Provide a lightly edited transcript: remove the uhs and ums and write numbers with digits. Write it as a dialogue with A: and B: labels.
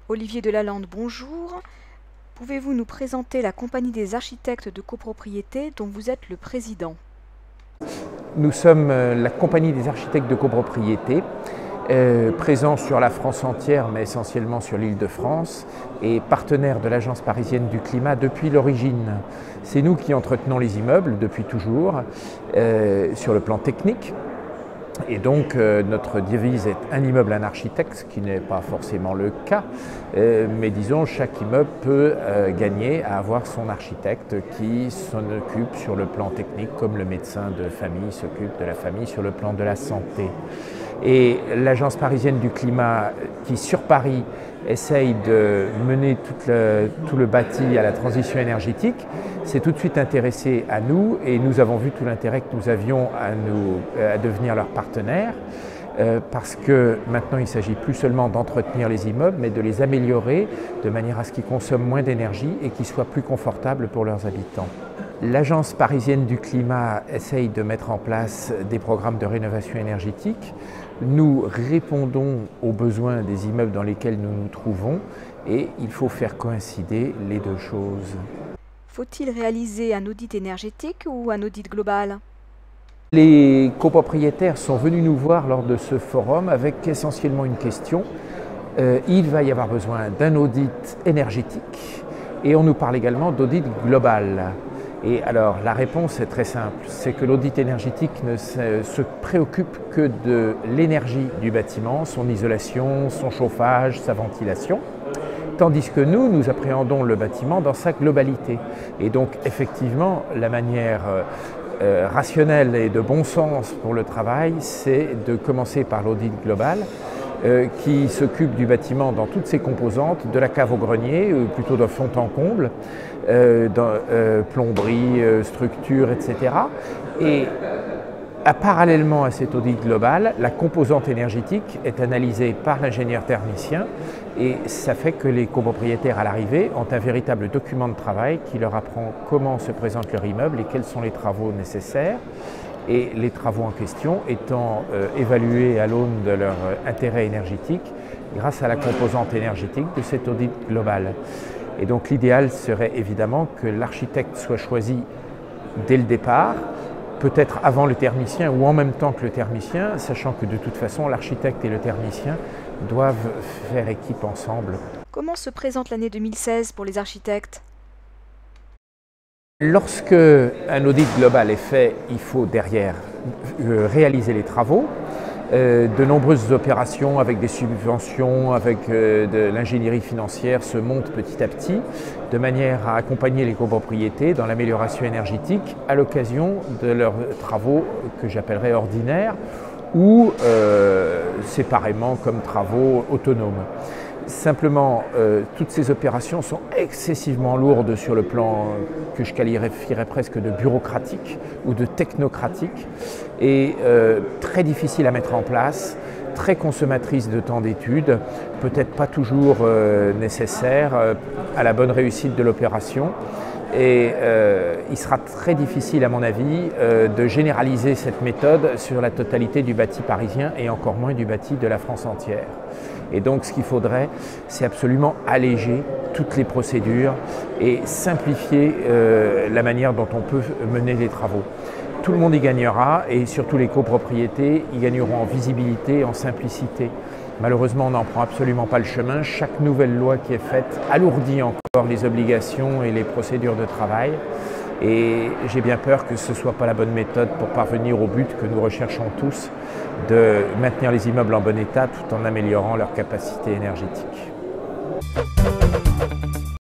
A: Olivier Delalande, bonjour. Pouvez-vous nous présenter la Compagnie des architectes de copropriété dont vous êtes le président?
B: Nous sommes la Compagnie des architectes de copropriété, présents sur la France entière, mais essentiellement sur l'Île-de-France, et partenaire de l'Agence parisienne du climat depuis l'origine. C'est nous qui entretenons les immeubles depuis toujours, sur le plan technique. Et donc notre devise est un immeuble, un architecte, ce qui n'est pas forcément le cas, mais disons chaque immeuble peut gagner à avoir son architecte qui s'en occupe sur le plan technique, comme le médecin de famille s'occupe de la famille sur le plan de la santé. Et l'Agence parisienne du climat qui sur Paris essaye de mener tout le bâti à la transition énergétique, s'est tout de suite intéressée à nous et nous avons vu tout l'intérêt que nous avions à devenir leur partenaire parce que maintenant il ne s'agit plus seulement d'entretenir les immeubles mais de les améliorer de manière à ce qu'ils consomment moins d'énergie et qu'ils soient plus confortables pour leurs habitants. L'Agence parisienne du climat essaye de mettre en place des programmes de rénovation énergétique. Nous répondons aux besoins des immeubles dans lesquels nous nous trouvons et il faut faire coïncider les deux choses.
A: Faut-il réaliser un audit énergétique ou un audit global?
B: Les copropriétaires sont venus nous voir lors de ce forum avec essentiellement une question. Il va y avoir besoin d'un audit énergétique et on nous parle également d'audit global. Et alors la réponse est très simple, c'est que l'audit énergétique ne se préoccupe que de l'énergie du bâtiment, son isolation, son chauffage, sa ventilation, tandis que nous appréhendons le bâtiment dans sa globalité. Et donc effectivement, la manière rationnelle et de bon sens pour le travail, c'est de commencer par l'audit global, qui s'occupe du bâtiment dans toutes ses composantes, de la cave au grenier, plutôt de fond en comble, plomberie, structure, etc. Et parallèlement à cet audit global, la composante énergétique est analysée par l'ingénieur thermicien et ça fait que les copropriétaires à l'arrivée ont un véritable document de travail qui leur apprend comment se présente leur immeuble et quels sont les travaux nécessaires. Et les travaux en question étant évalués à l'aune de leur intérêt énergétique grâce à la composante énergétique de cet audit global. Et donc l'idéal serait évidemment que l'architecte soit choisi dès le départ, peut-être avant le thermicien ou en même temps que le thermicien, sachant que de toute façon l'architecte et le thermicien doivent faire équipe ensemble.
A: Comment se présente l'année 2016 pour les architectes?
B: Lorsque un audit global est fait, il faut derrière réaliser les travaux. De nombreuses opérations avec des subventions, avec de l'ingénierie financière se montent petit à petit de manière à accompagner les copropriétés dans l'amélioration énergétique à l'occasion de leurs travaux que j'appellerais ordinaires ou séparément comme travaux autonomes. Simplement, toutes ces opérations sont excessivement lourdes sur le plan que je qualifierais presque de bureaucratique ou de technocratique et très difficiles à mettre en place, très consommatrices de temps d'études, peut-être pas toujours nécessaires à la bonne réussite de l'opération. Et il sera très difficile, à mon avis, de généraliser cette méthode sur la totalité du bâti parisien et encore moins du bâti de la France entière. Et donc ce qu'il faudrait, c'est absolument alléger toutes les procédures et simplifier la manière dont on peut mener les travaux. Tout le monde y gagnera et surtout les copropriétés y gagneront en visibilité, en simplicité. Malheureusement, on n'en prend absolument pas le chemin. Chaque nouvelle loi qui est faite alourdit encore les obligations et les procédures de travail. Et j'ai bien peur que ce ne soit pas la bonne méthode pour parvenir au but que nous recherchons tous, de maintenir les immeubles en bon état tout en améliorant leur capacité énergétique.